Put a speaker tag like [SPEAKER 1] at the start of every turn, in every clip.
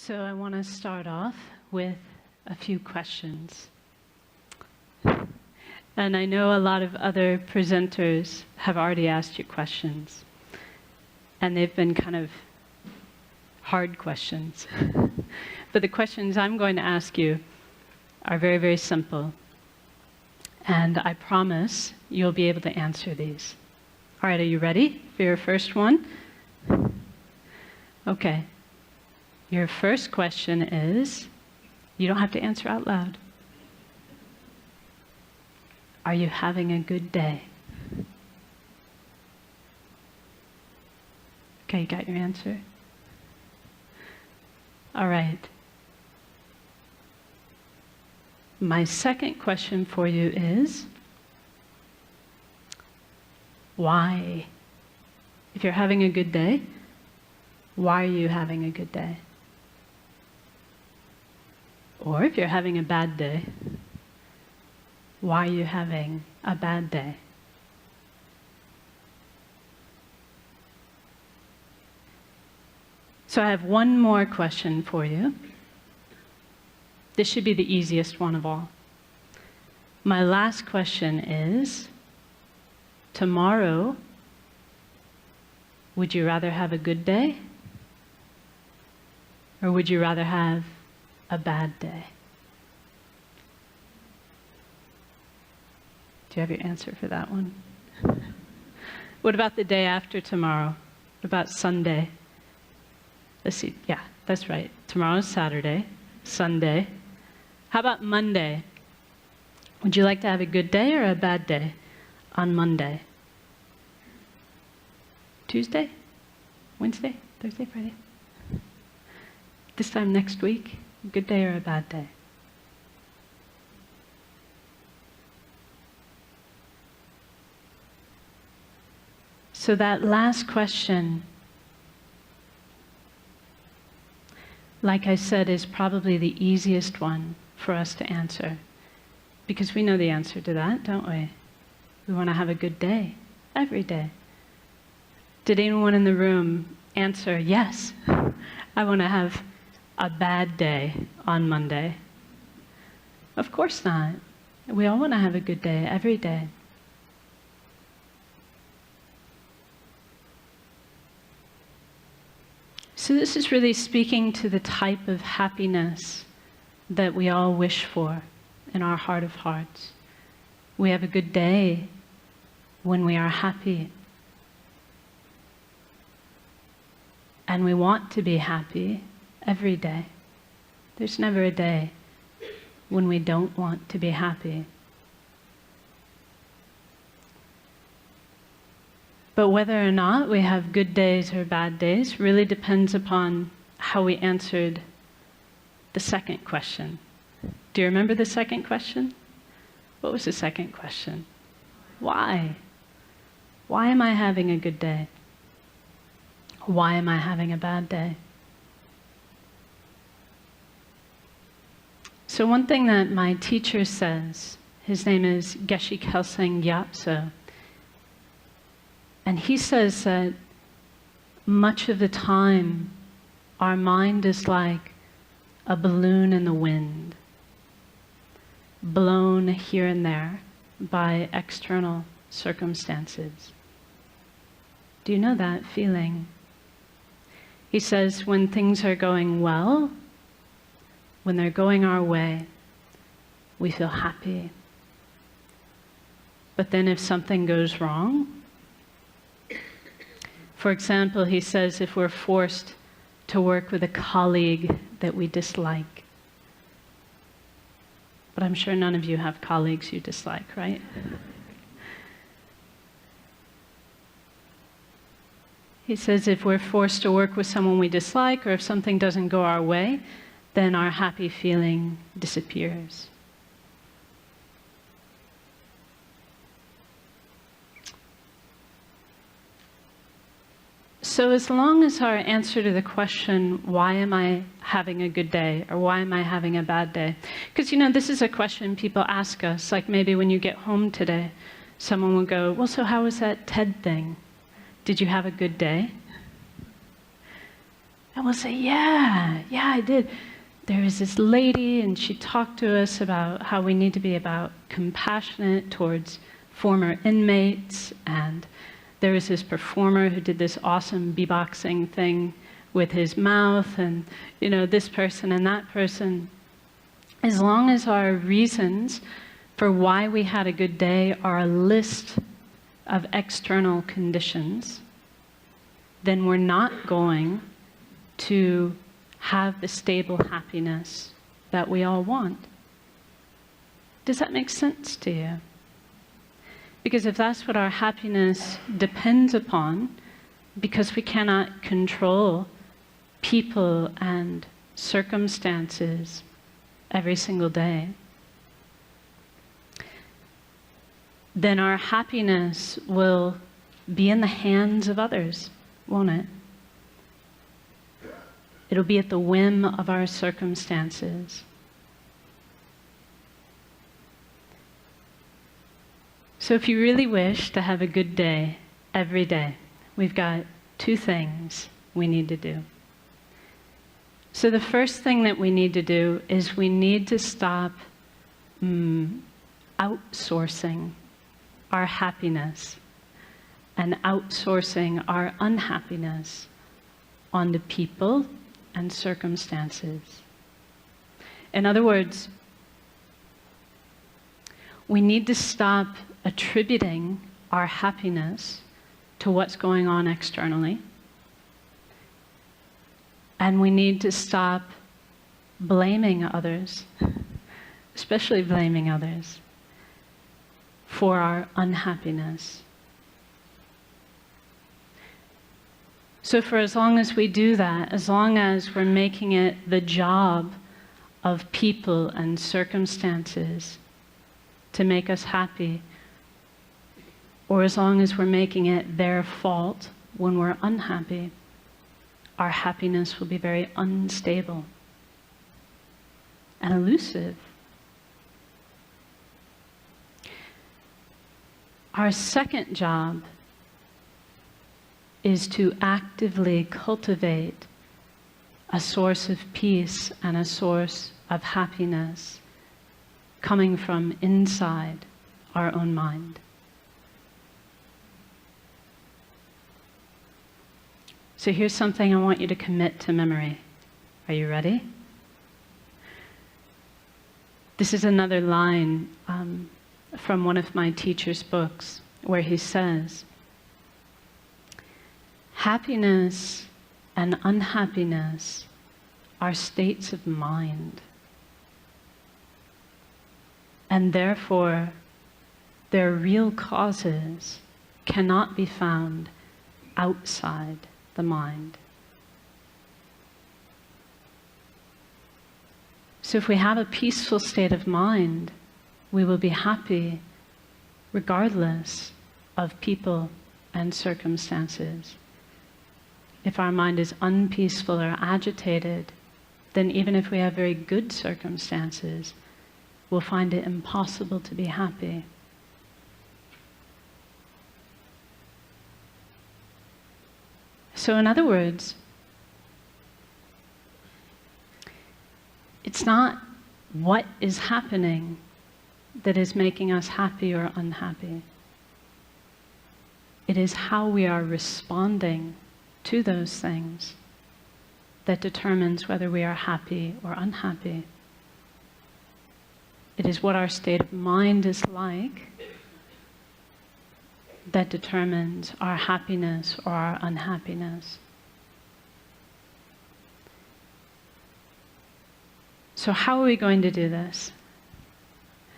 [SPEAKER 1] So I want to start off with a few questions. And I know a lot of other presenters have already asked you questions. And they've been kind of hard questions. But the questions I'm going to ask you are very, very simple. And I promise you'll be able to answer these. All right, are you ready for your first one? Okay. Your first question is, you don't have to answer out loud. Are you having a good day? Okay, you got your answer? All right. My second question for you is, why? If you're having a good day, why are you having a good day? Or if you're having a bad day, why are you having a bad day? So I have one more question for you. This should be the easiest one of all. My last question is, tomorrow, would you rather have a good day? Or would you rather have a bad day? Do you have your answer for that one? What about the day after tomorrow? What about Sunday? Let's see. Yeah, that's right. Tomorrow's Saturday, Sunday. How about Monday? Would you like to have a good day or a bad day on Monday? Tuesday? Wednesday? Thursday? Friday? This time next week? A good day or a bad day? So that last question, like I said, is probably the easiest one for us to answer. Because we know the answer to that, don't we? We want to have a good day, every day. Did anyone in the room answer, yes, I want to have a bad day on Monday? Of course not. We all want to have a good day every day. So this is really speaking to the type of happiness that we all wish for in our heart of hearts. We have a good day when we are happy. And we want to be happy every day. There's never a day when we don't want to be happy. But whether or not we have good days or bad days really depends upon how we answered the second question. Do you remember the second question? What was the second question? Why? Why am I having a good day? Why am I having a bad day? So one thing that my teacher says, his name is Geshe Kelsang Gyatso, and he says that much of the time our mind is like a balloon in the wind, blown here and there by external circumstances. Do you know that feeling? He says when things are going well, when they're going our way, we feel happy. But then if something goes wrong, for example, he says if we're forced to work with a colleague that we dislike, but I'm sure none of you have colleagues you dislike, right? He says if we're forced to work with someone we dislike, or if something doesn't go our way, then our happy feeling disappears. So as long as our answer to the question, why am I having a good day, or why am I having a bad day? Because, you know, this is a question people ask us, like maybe when you get home today, someone will go, well, so how was that TED thing? Did you have a good day? And we'll say, yeah, I did. There was this lady, and she talked to us about how we need to be about compassionate towards former inmates, and there was this performer who did this awesome beatboxing thing with his mouth, and this person and that person. As long as our reasons for why we had a good day are a list of external conditions, then we're not going to have the stable happiness that we all want. Does that make sense to you? Because if that's what our happiness depends upon, because we cannot control people and circumstances every single day, then our happiness will be in the hands of others, won't it? It'll be at the whim of our circumstances. So if you really wish to have a good day every day, we've got two things we need to do. So the first thing that we need to do is we need to stop outsourcing our happiness and outsourcing our unhappiness onto people and circumstances. In other words, we need to stop attributing our happiness to what's going on externally, and we need to stop blaming others, especially blaming others, for our unhappiness. So for as long as we do that, as long as we're making it the job of people and circumstances to make us happy, or as long as we're making it their fault when we're unhappy, our happiness will be very unstable and elusive. Our second job is to actively cultivate a source of peace and a source of happiness coming from inside our own mind. So here's something I want you to commit to memory. Are you ready? This is another line from one of my teacher's books where he says, happiness and unhappiness are states of mind, and therefore their real causes cannot be found outside the mind. So if we have a peaceful state of mind, we will be happy regardless of people and circumstances. If our mind is unpeaceful or agitated, then even if we have very good circumstances, we'll find it impossible to be happy. So in other words, it's not what is happening that is making us happy or unhappy. It is how we are responding to those things that determines whether we are happy or unhappy. It is what our state of mind is like that determines our happiness or our unhappiness. So how are we going to do this?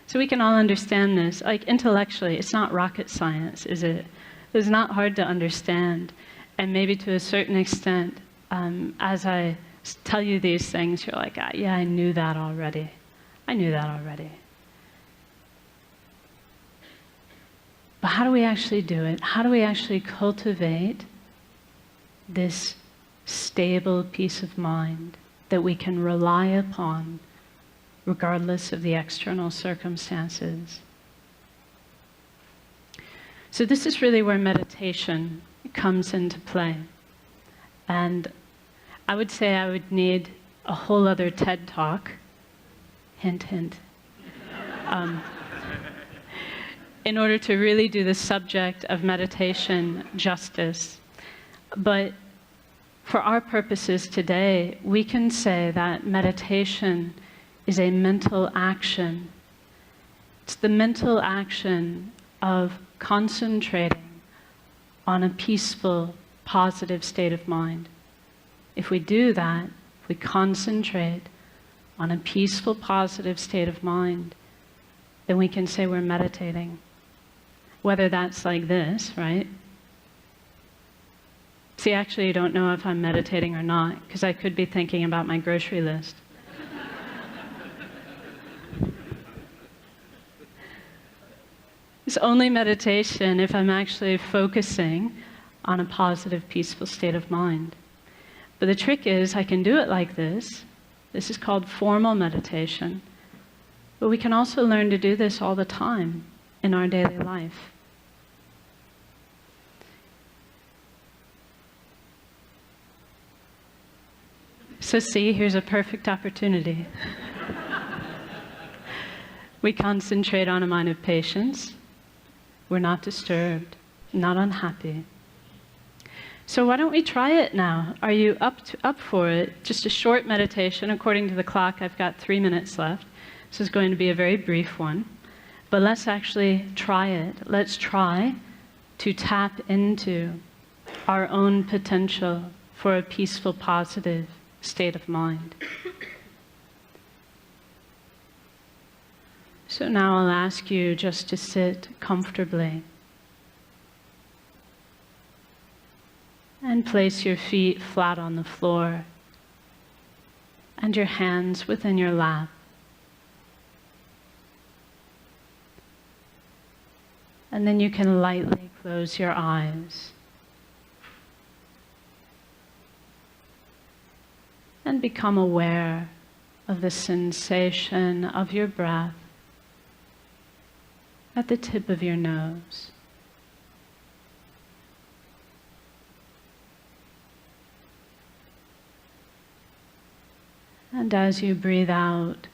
[SPEAKER 1] So we can all understand this. Like intellectually, it's not rocket science, is it? It's not hard to understand. And maybe to a certain extent, as I tell you these things, you're like, yeah, I knew that already. I knew that already. But how do we actually do it? How do we actually cultivate this stable peace of mind that we can rely upon regardless of the external circumstances? So this is really where meditation comes into play. And I would say I would need a whole other TED Talk, hint, hint, in order to really do the subject of meditation justice. But for our purposes today, we can say that meditation is a mental action. It's the mental action of concentrating on a peaceful, positive state of mind. If we do that, if we concentrate on a peaceful, positive state of mind, then we can say we're meditating. Whether that's like this, right? See, actually, I don't know if I'm meditating or not, because I could be thinking about my grocery list. It's only meditation if I'm actually focusing on a positive, peaceful state of mind. But the trick is, I can do it like this. This is called formal meditation. But we can also learn to do this all the time in our daily life. So see, here's a perfect opportunity. We concentrate on a mind of patience. We're not disturbed, not unhappy. So why don't we try it now? Are you up for it? Just a short meditation. According to the clock, I've got 3 minutes left. This is going to be a very brief one. But let's actually try it. Let's try to tap into our own potential for a peaceful, positive state of mind. So now I'll ask you just to sit comfortably and place your feet flat on the floor and your hands within your lap. And then you can lightly close your eyes and become aware of the sensation of your breath at the tip of your nose. And as you breathe out,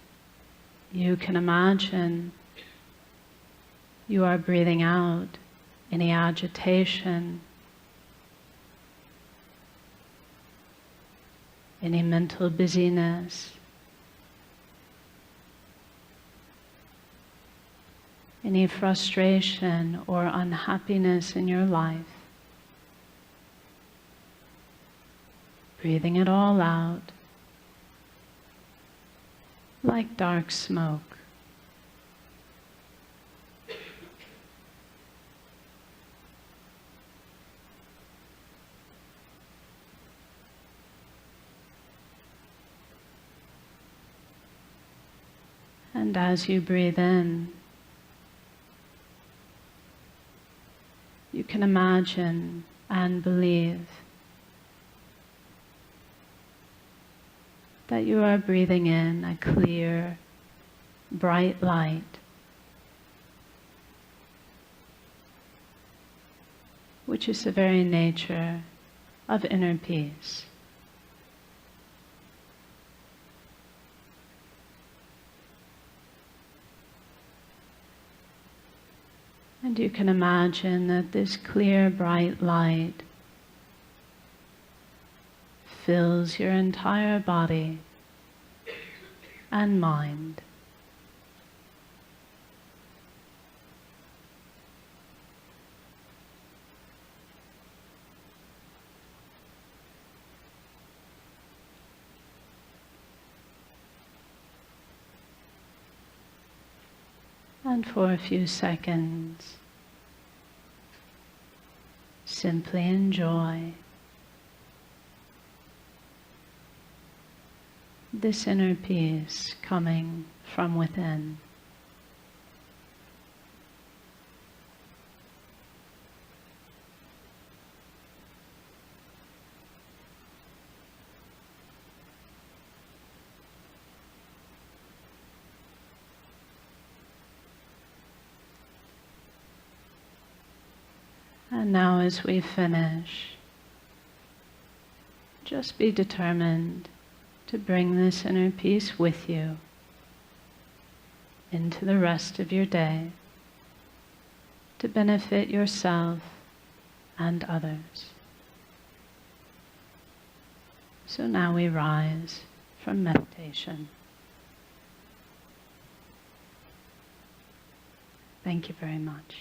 [SPEAKER 1] you can imagine you are breathing out any agitation, any mental busyness, any frustration or unhappiness in your life. Breathing it all out like dark smoke. And as you breathe in, you can imagine and believe that you are breathing in a clear, bright light, which is the very nature of inner peace. And you can imagine that this clear, bright light fills your entire body and mind. And for a few seconds, simply enjoy this inner peace coming from within. And now as we finish, just be determined to bring this inner peace with you into the rest of your day to benefit yourself and others. So now we rise from meditation. Thank you very much.